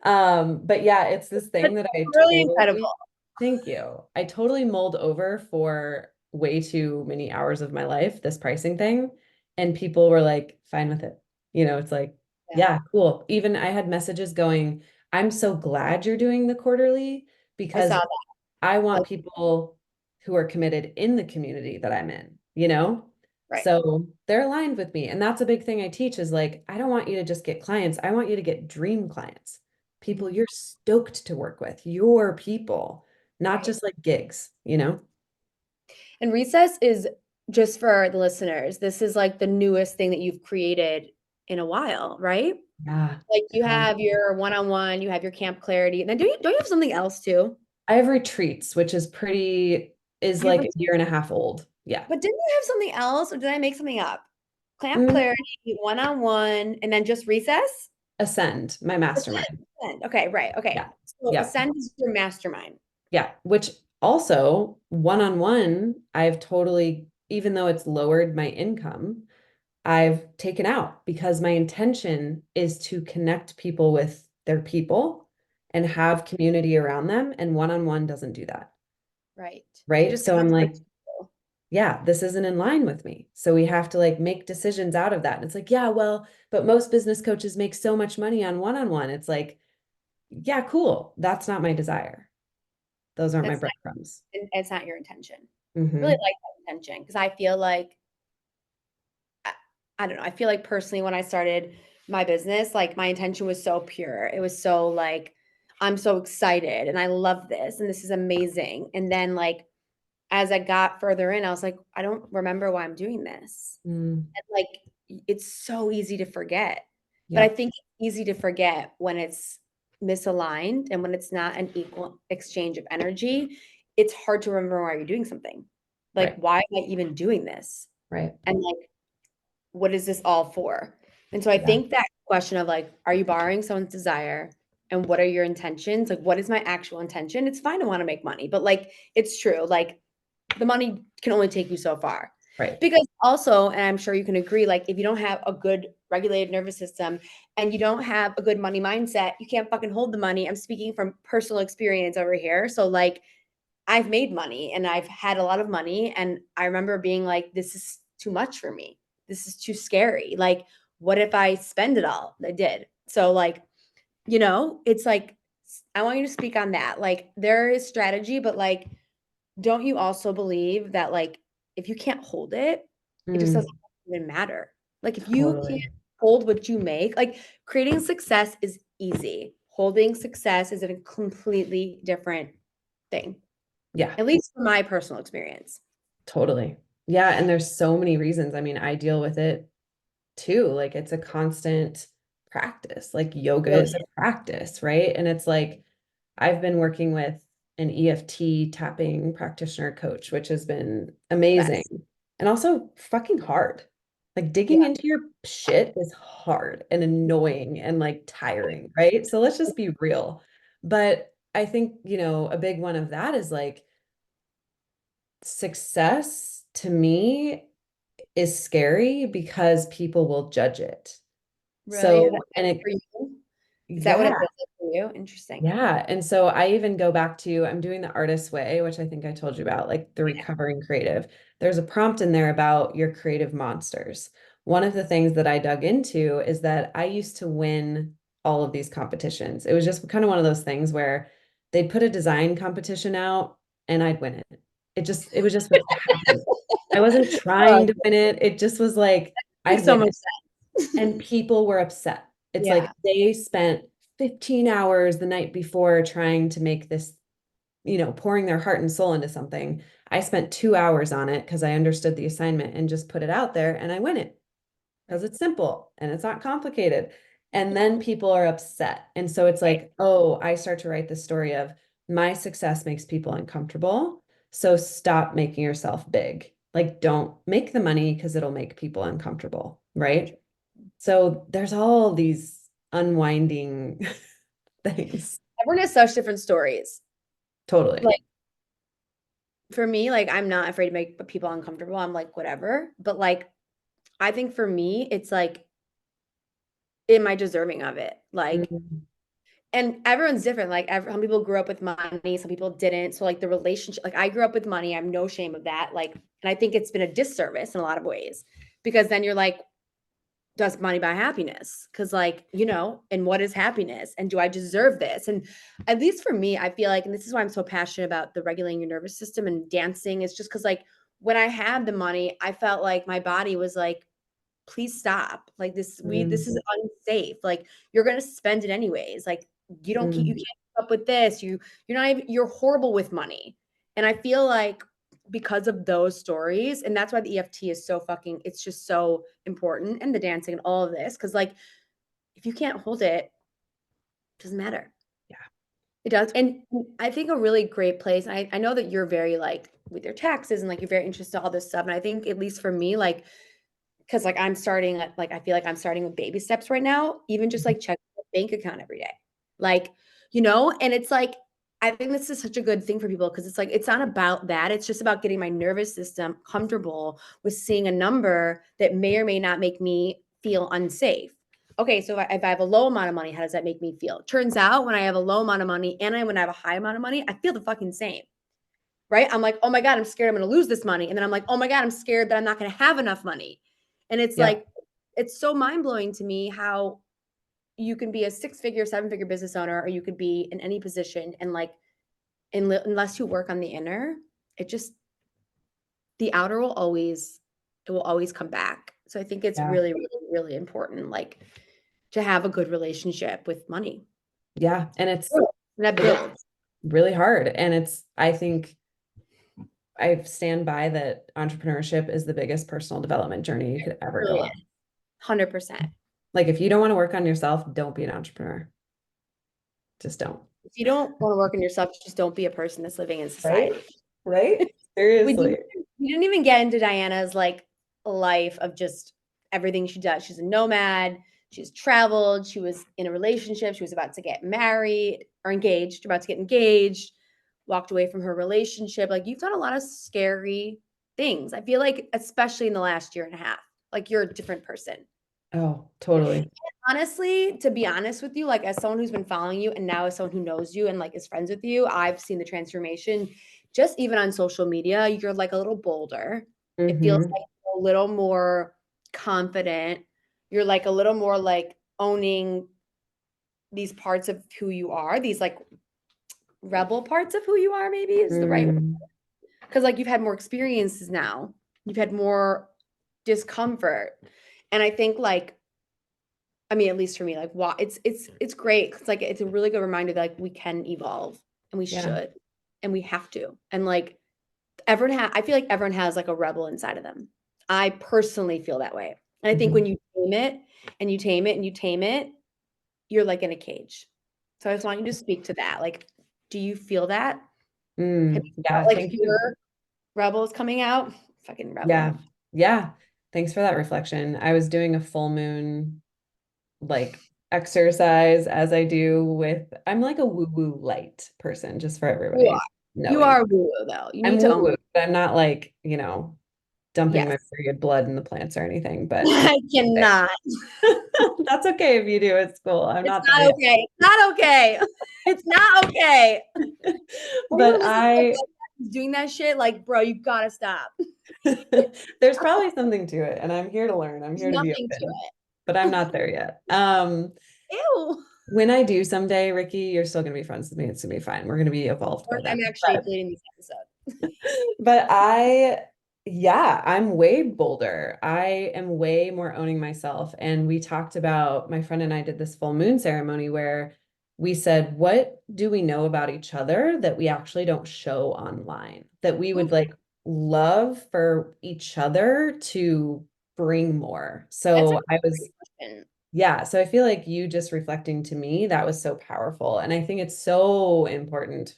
S2: But yeah, it's this thing
S1: That's
S2: that I
S1: really
S2: totally,
S1: incredible.
S2: thank you. I totally mulled over for way too many hours of my life, this pricing thing, and people were like fine with it. It's like,
S1: Yeah,
S2: yeah, cool. Even I had messages going, I'm so glad you're doing the quarterly
S1: I saw
S2: because
S1: that.
S2: I want
S1: Like,
S2: people who are committed in the community that I'm in?
S1: right.
S2: So they're aligned with me. And that's a big thing I teach is like, I don't want you to just get clients. I want you to get dream clients, people
S1: Mhm.
S2: you're stoked to work with, your people, not
S1: Right.
S2: just like gigs?
S1: And Recess is just for the listeners. This is like the newest thing that you've created in a while, right?
S2: Yeah.
S1: Like you
S2: Yeah.
S1: have your one-on-one, you have your Camp Clarity, and then don't you have something else too?
S2: I have retreats, which is
S1: You have,
S2: like a year and a half old. Yeah.
S1: but didn't you have something else, or did I make something up? Camp
S2: Mm,
S1: Clarity, one-on-one, and then just Recess?
S2: Ascend, my mastermind.
S1: Ascend. Okay, right. Okay.
S2: Yeah.
S1: So
S2: Yeah.
S1: Ascend is your mastermind.
S2: Yeah, which also one-on-one, I've totally, even though it's lowered my income, I've taken out because my intention is to connect people with their people and have community around them. And one-on-one doesn't do that.
S1: Right. So you
S2: Right.
S1: just
S2: So I'm like,
S1: conflict.
S2: yeah, this isn't in line with me. So we have to like make decisions out of that. And it's like, yeah, well, but most business coaches make so much money on one-on-one. It's like, yeah, cool. That's not my desire. Those aren't my
S1: That's not,
S2: breadcrumbs.
S1: it's not your intention. Really
S2: Hmm.
S1: like that intention because I feel like I, I don't know. I feel like personally when I started my business, like my intention was so pure. It was so like I'm so excited and I love this and this is amazing. And then like as I got further in, I was like, I don't remember why I'm doing this.
S2: Mm,
S1: And like it's so easy to forget. But I
S2: yep.
S1: think it's easy to forget when it's misaligned and when it's not an equal exchange of energy. It's hard to remember why you're doing something. Like,
S2: Right.
S1: why am I even doing this?
S2: Right.
S1: And like, what is this all for? And so I
S2: Yeah.
S1: think that question of like, are you borrowing someone's desire? And what are your intentions? Like, what is my actual intention? It's fine to want to make money, but like, it's true. Like, the money can only take you so far.
S2: Right.
S1: Because also, and I'm sure you can agree, like if you don't have a good regulated nervous system and you don't have a good money mindset, you can't fucking hold the money. I'm speaking from personal experience over here. So like I've made money and I've had a lot of money. And I remember being like, this is too much for me. This is too scary. Like, what if I spend it all? I did. So like, it's like I want you to speak on that. Like there is strategy, but like don't you also believe that like if you can't hold it, it just doesn't
S2: Mm,
S1: even matter? Like if you can't
S2: totally.
S1: hold what you make, like creating success is easy. Holding success is a completely different thing,
S2: Yeah,
S1: at least from my personal experience.
S2: totally. Yeah, and there's so many reasons. I mean, I deal with it too. Like it's a constant practice. Like yoga
S1: Really?
S2: is a practice, right? And it's like I've been working with an EFT tapping practitioner coach, which has been amazing
S1: Best.
S2: and also fucking hard. Like
S1: Yeah.
S2: digging into your shit is hard and annoying and like tiring, right? So let's just be real. But I think, a big one of that is like success to me is scary because people will judge it.
S1: Really?
S2: So, and
S1: For
S2: it,
S1: you? Is that what it
S2: yeah,
S1: feels like for you? Interesting.
S2: yeah. And so I even go back to, I'm doing the artist way, which I think I told you about, like the
S1: Yeah.
S2: recovering creative. There's a prompt in there about your creative monsters. One of the things that I dug into is that I used to win all of these competitions. It was just kind of one of those things where they'd put a design competition out and I'd win it. It was just what happened. I wasn't
S1: Oh,
S2: trying to win it. It just was like
S1: makes
S2: I'd
S1: so
S2: win
S1: much
S2: it.
S1: sense.
S2: And people were upset. It's like
S1: Yeah.
S2: they spent 15 hours the night before trying to make this, pouring their heart and soul into something. I spent 2 hours on it because I understood the assignment and just put it out there and I win it because
S1: Right.
S2: it's simple and it's not complicated. And then people are upset. And so it's
S1: Right.
S2: like, oh, I start to write the story of my success makes people uncomfortable. So stop making yourself big. Like, don't make the money because it'll make people uncomfortable. Right. So there's all these unwinding things.
S1: Everyone has such different stories.
S2: Totally.
S1: Like for me, like I'm not afraid to make people uncomfortable. I'm like, whatever. But like I think for me, it's like, am I deserving of it? Like,
S2: Mm,
S1: and everyone's different. Like, some people grew up with money, some people didn't. So, like, the relationship, like, I grew up with money. I have no shame of that. Like, and I think it's been a disservice in a lot of ways because then you're like, does money buy happiness? Because, like, and what is happiness? And do I deserve this? And at least for me, I feel like, and this is why I'm so passionate about the regulating your nervous system and dancing, is just because, like, when I had the money, I felt like my body was like, please stop. Like, this
S2: mm,
S1: is unsafe. Like, you're gonna spend it anyways. Like, you can't
S2: mm,
S1: keep up with this. You're not even, you're horrible with money. And I feel like because of those stories, and that's why the EFT is so fucking, it's just so important, and the dancing and all of this, because, like, if you can't hold it, it doesn't matter.
S2: yeah.
S1: It does. And I think a really great place, I know that you're very, like, with your taxes and, like, you're very interested in all this stuff. And I think, at least for me, like, because, like, I'm starting at, like, I feel like I'm starting with baby steps right now, even just, like, checking the bank account every day. Like, and it's like, I think this is such a good thing for people because it's like, it's not about that. It's just about getting my nervous system comfortable with seeing a number that may or may not make me feel unsafe. Okay, so if I have a low amount of money, how does that make me feel? Turns out when I have a low amount of money and when I have a high amount of money, I feel the fucking same. Right? I'm like, oh my God, I'm scared I'm going to lose this money. And then I'm like, oh my God, I'm scared that I'm not going to have enough money. And it's
S2: Yep.
S1: like, it's so mind blowing to me how you can be a 6-figure, 7-figure business owner, or you could be in any position. And, like, unless you work on the inner, it just, the outer it will always come back. So I think it's
S2: Yeah.
S1: really, really, really important, like, to have a good relationship with money.
S2: Yeah. And it's
S1: And that builds.
S2: really hard. And I think I stand by that entrepreneurship is the biggest personal development journey you could ever go
S1: Really
S2: on.
S1: is. 100%.
S2: Like if you don't want to work on yourself, don't be an entrepreneur. Just don't.
S1: If you don't want to work on yourself, just don't be a person that's living in
S2: Right?
S1: society.
S2: Right?
S1: We
S2: Seriously.
S1: didn't we didn't even get into Diana's, like, life of just everything she does. She's a nomad, she's traveled, she was in a relationship, she was about to get married or engaged, about to get engaged, walked away from her relationship. Like, you've done a lot of scary things. I feel like, especially in the last year and a half, like, you're a different person.
S2: Oh, totally.
S1: Honestly, to be honest with you, like, as someone who's been following you and now as someone who knows you and, like, is friends with you, I've seen the transformation just even on social media. You're, like, a little bolder. It feels
S2: Hmm.
S1: like a little more confident. You're, like, a little more, like, owning these parts of who you are, these, like, rebel parts of who you are, maybe is the right,
S2: Mm,
S1: because, like, you've had more experiences now. You've had more discomfort. And I think, like, I mean, at least for me, like, why it's great. It's like, it's a really good reminder that, like, we can evolve and we
S2: yeah.
S1: should and we have to. And, like, I feel like everyone has, like, a rebel inside of them. I personally feel that way. And I think
S2: Mhm.
S1: when you tame it and you tame it and you tame it, you're, like, in a cage. So I just want you to speak to that. Like, do you feel that? Have you felt
S2: Yeah.
S1: like
S2: Thank you.
S1: your rebel is coming out? Fucking
S2: Yeah.
S1: rebel.
S2: Yeah. Thanks for that reflection. I was doing a full moon like exercise as I do with, I'm like a woo-woo light person, just for
S1: You
S2: everybody
S1: are. You
S2: knowing.
S1: are woo though. You
S2: I'm
S1: need to own
S2: woo-woo,
S1: it.
S2: but I'm not like, dumping my
S1: Yes.
S2: period blood in the plants or anything, but I'm
S1: I cannot.
S2: that's okay if you do. It's cool. I'm
S1: It's
S2: not
S1: not
S2: there yet.
S1: okay. It's not okay. It's not okay.
S2: But
S1: Anyone listening to
S2: I
S1: this who's doing that shit, like, bro, you gotta stop.
S2: there's probably something to it, and I'm here to learn. I'm
S1: There's
S2: here to be
S1: nothing to
S2: open,
S1: it.
S2: but I'm not there yet.
S1: Ew.
S2: When I do someday, Ricky, you're still gonna be friends with me. It's gonna be fine. We're gonna be evolved by then.
S1: I'm actually deleting this episode.
S2: But yeah, I'm way bolder. I am way more owning myself. And we talked about, my friend and I did this full moon ceremony where we said, what do we know about each other that we actually don't show online? That we would
S1: Ooh,
S2: like love for each other to bring more.
S1: that's a
S2: So I was
S1: great question.
S2: yeah, so I feel like you just reflecting to me, that was so powerful. And I think it's so important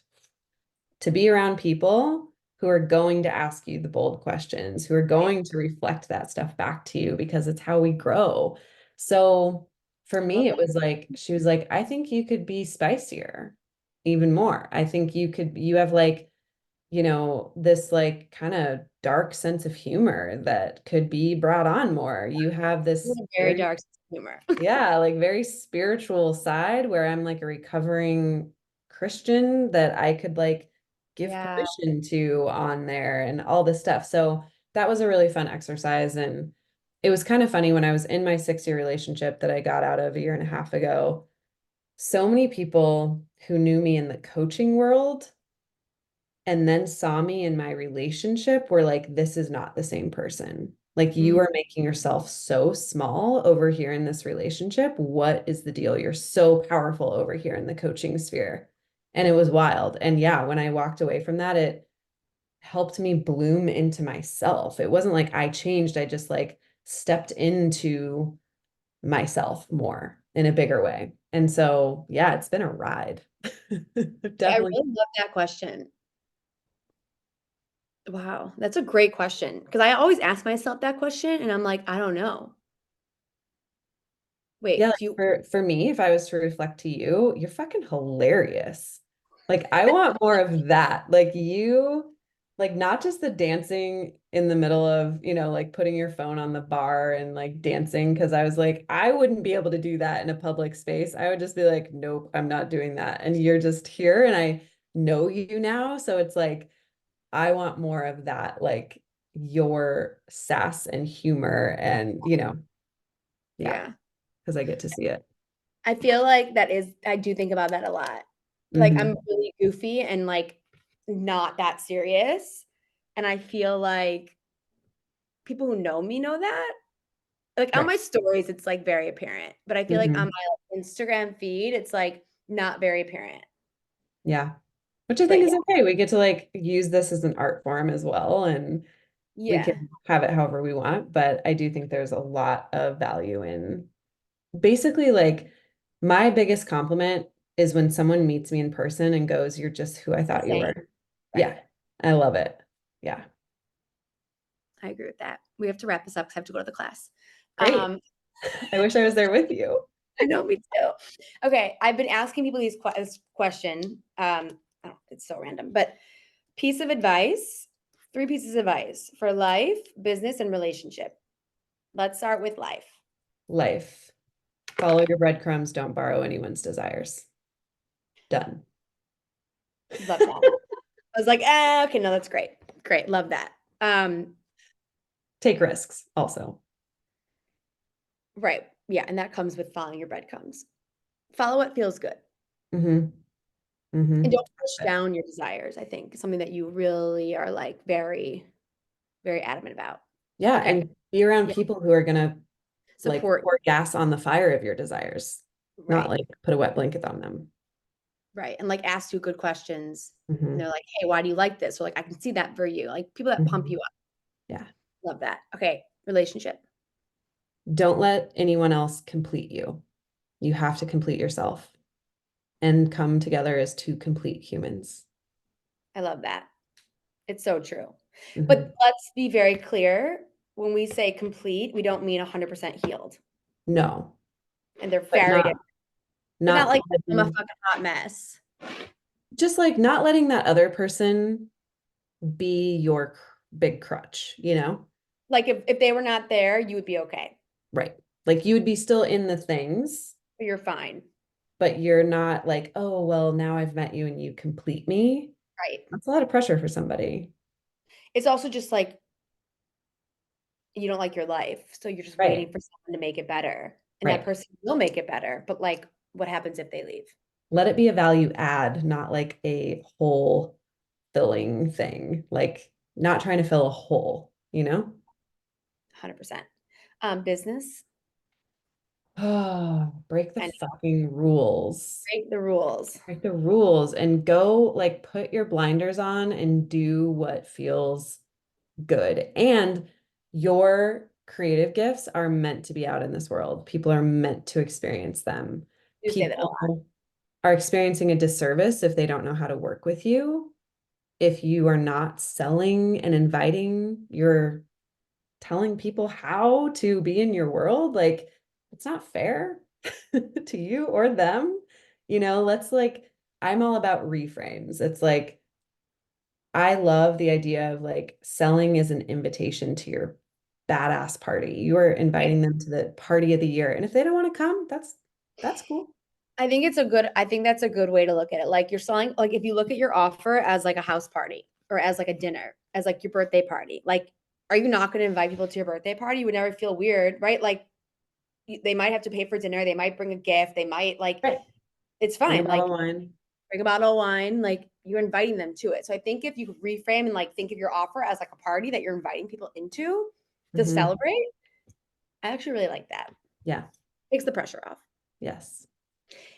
S2: to be around people who are going to ask you the bold questions, who are
S1: Right?
S2: going to reflect that stuff back to you because it's how we grow. So for
S1: I love
S2: me, it
S1: that.
S2: was like, she was like, I think you could be spicier even more. I think you have like this like kind of dark sense of humor that could be brought on more. You have
S1: You
S2: this
S1: have a very
S2: very,
S1: dark sense of humor.
S2: yeah, like very spiritual side where I'm like a recovering Christian that I could like give
S1: Yeah.
S2: permission to on there and all this stuff. So that was a really fun exercise. And it was kind of funny when I was in my 6 year relationship that I got out of a year and a half ago. So many people who knew me in the coaching world and then saw me in my relationship were like, this is not the same person. Like, you
S1: Mm,
S2: are making yourself so small over here in this relationship. What is the deal? You're so powerful over here in the coaching sphere. And it was wild. And yeah, when I walked away from that, it helped me bloom into myself. It wasn't like I changed, I just like stepped into myself more in a bigger way. And so, yeah, it's been a ride.
S1: I
S2: Definitely.
S1: really love that question. Wow, that's a great question because I always ask myself that question and I'm like, I don't know.
S2: Yeah,
S1: Wait,
S2: like
S1: do you
S2: for me, if I was to reflect to you, you're fucking hilarious. Like I want more of that. Like you, like not just the dancing in the middle of, like putting your phone on the bar and like dancing, because I was like, I wouldn't be able to do that in a public space. I would just be like, nope, I'm not doing that. And you're just here and I know you now. So it's like, I want more of that, like your sass and humor and, yeah,
S1: yeah.
S2: because I get to see it.
S1: I feel like I do think about that a lot. Like I'm
S2: Hmm.
S1: really goofy and like not that serious. And I feel like people who know me know that. Like on
S2: Right.
S1: my stories, it's like very apparent. But I feel like on
S2: Hmm.
S1: my like, Instagram feed, it's like not very apparent.
S2: Yeah. Which I think
S1: But
S2: is okay. We get to like use this as an art form as well, and we
S1: yeah,
S2: can have it however we want. But I do think there's a lot of value in basically like my biggest compliment is when someone meets me in person and goes, "You're just who I
S1: the
S2: thought you
S1: same.
S2: were."
S1: Right.
S2: Yeah. I love it. Yeah.
S1: I agree with that. We have to wrap this up because I have to go to the class.
S2: Great.
S1: Um,
S2: I wish I was there with you.
S1: I know, me too. Okay, I've been asking people this question. It's so random, but piece of advice, 3 pieces of advice for life, business, and relationship. Let's start with life.
S2: Life. Follow your breadcrumbs, don't borrow anyone's desires. Done.
S1: Love that. I was like, okay, no, that's great. Great. Love that. Um,
S2: Take risks also.
S1: right. Yeah. And that comes with following your breadcrumbs. Follow what feels good.
S2: Hmm.
S1: And
S2: Hmm.
S1: don't push down your desires, I think, something that you really are like very, very adamant about.
S2: Yeah,
S1: Okay.
S2: and be around
S1: Yeah.
S2: people who are gonna like
S1: Support.
S2: pour gas on the fire of your desires, not
S1: Right.
S2: like put a wet blanket on them.
S1: Right. And like ask you good questions. And
S2: Hmm.
S1: they're like, hey, why do you like this? Or like, I can see that for you. Like people that pump
S2: Hmm.
S1: you up.
S2: Yeah.
S1: Love that. Okay. Relationship.
S2: Don't let anyone else complete you. You have to complete yourself and come together as two complete humans.
S1: I love that. It's so true.
S2: Hmm.
S1: But let's be very clear. When we say complete, we don't mean 100% healed.
S2: No,
S1: And they're
S2: but
S1: very different. But not
S2: not
S1: like I'm a
S2: letting,
S1: fucking hot mess.
S2: just like not letting that other person be your big crutch.
S1: Like if they were not there, you would be okay.
S2: Right. Like you would be still in the things,
S1: But you're fine.
S2: but you're not like, oh, well, now I've met you and you complete me.
S1: Right.
S2: That's a lot of pressure for somebody.
S1: It's also just like you don't like your life. So you're just waiting
S2: Right.
S1: for someone to make it better. And that
S2: Right.
S1: person will make it better. But like what happens if they leave?
S2: Let it be a value add, not like a hole filling thing. Like not trying to fill a hole?
S1: 100%. Business
S2: Oh, break the
S1: and
S2: fucking rules.
S1: break the rules.
S2: Break the rules and go like put your blinders on and do what feels good. And your creative gifts are meant to be out in this world. People are meant to experience them.
S1: You say that a lot.
S2: People are experiencing a disservice if they don't know how to work with you. If you are not selling and inviting, you're telling people how to be in your world. Like, it's not fair to you or them. Let's like, I'm all about reframes. It's like, I love the idea of like selling as an invitation to your badass party. You are inviting them to the party of the year. And if they don't want to come, that's cool.
S1: I think that's a good way to look at it. Like you're selling, like if you look at your offer as like a house party or as like a dinner, as like your birthday party, like, are you not going to invite people to your birthday party? You would never feel weird, right? Like they might have to pay for dinner. They might bring a gift. They might like,
S2: Right.
S1: it's
S2: Bring a
S1: fine. Like
S2: bottle of wine.
S1: bring a bottle of wine, like you're inviting them to it. So I think if you reframe and like think of your offer as like a party that you're inviting people into to
S2: Mhm.
S1: celebrate, I actually really like that.
S2: Yeah.
S1: Takes the pressure off.
S2: Yes.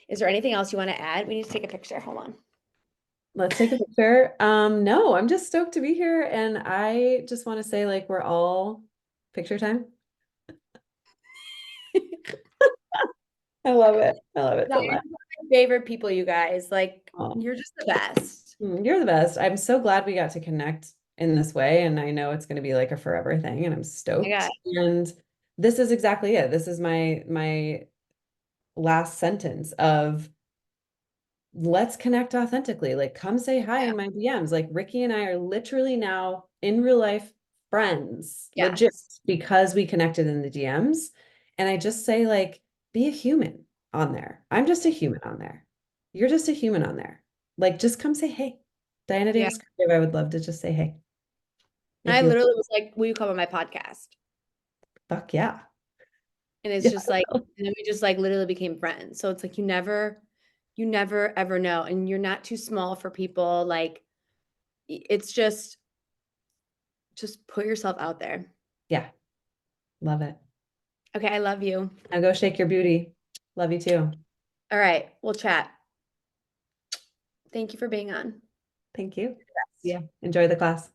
S1: Is there anything else you want to add? We need to take a picture. Hold on.
S2: Let's take a picture. No, I'm just stoked to be here. And I just want to say, like, we're all picture time. I love it. I love it
S1: No,
S2: so
S1: you're
S2: much.
S1: just one of my favorite people, you guys. Like,
S2: Oh,
S1: you're just the best.
S2: you're the best. I'm so glad we got to connect in this way. And I know it's going to be like a forever thing, and I'm
S1: Oh my
S2: stoked.
S1: God.
S2: And this is exactly it. This is my last sentence of let's connect authentically. Like, come say hi in my DMs. Like, Ricky and I are literally now in real life friends, legit,
S1: Yes.
S2: because we connected in the DMs. And I just say, like, be a human on there. I'm just a human on there. You're just a human on there. Like, just come say hey. Diana
S1: Yeah.
S2: Davis Carter, I would love to just say hey.
S1: I
S2: If you
S1: literally was like, will you come on my podcast?
S2: fuck yeah.
S1: And it's
S2: Yeah.
S1: just like, and then we just like literally became friends. So it's like you never ever know. And you're not too small for people. Like it's just put yourself out there.
S2: Yeah. Love it.
S1: Okay, I love you.
S2: Now go shake your booty. Love you too.
S1: All right, we'll chat. Thank you for being on.
S2: Thank you. Yeah. Enjoy the class.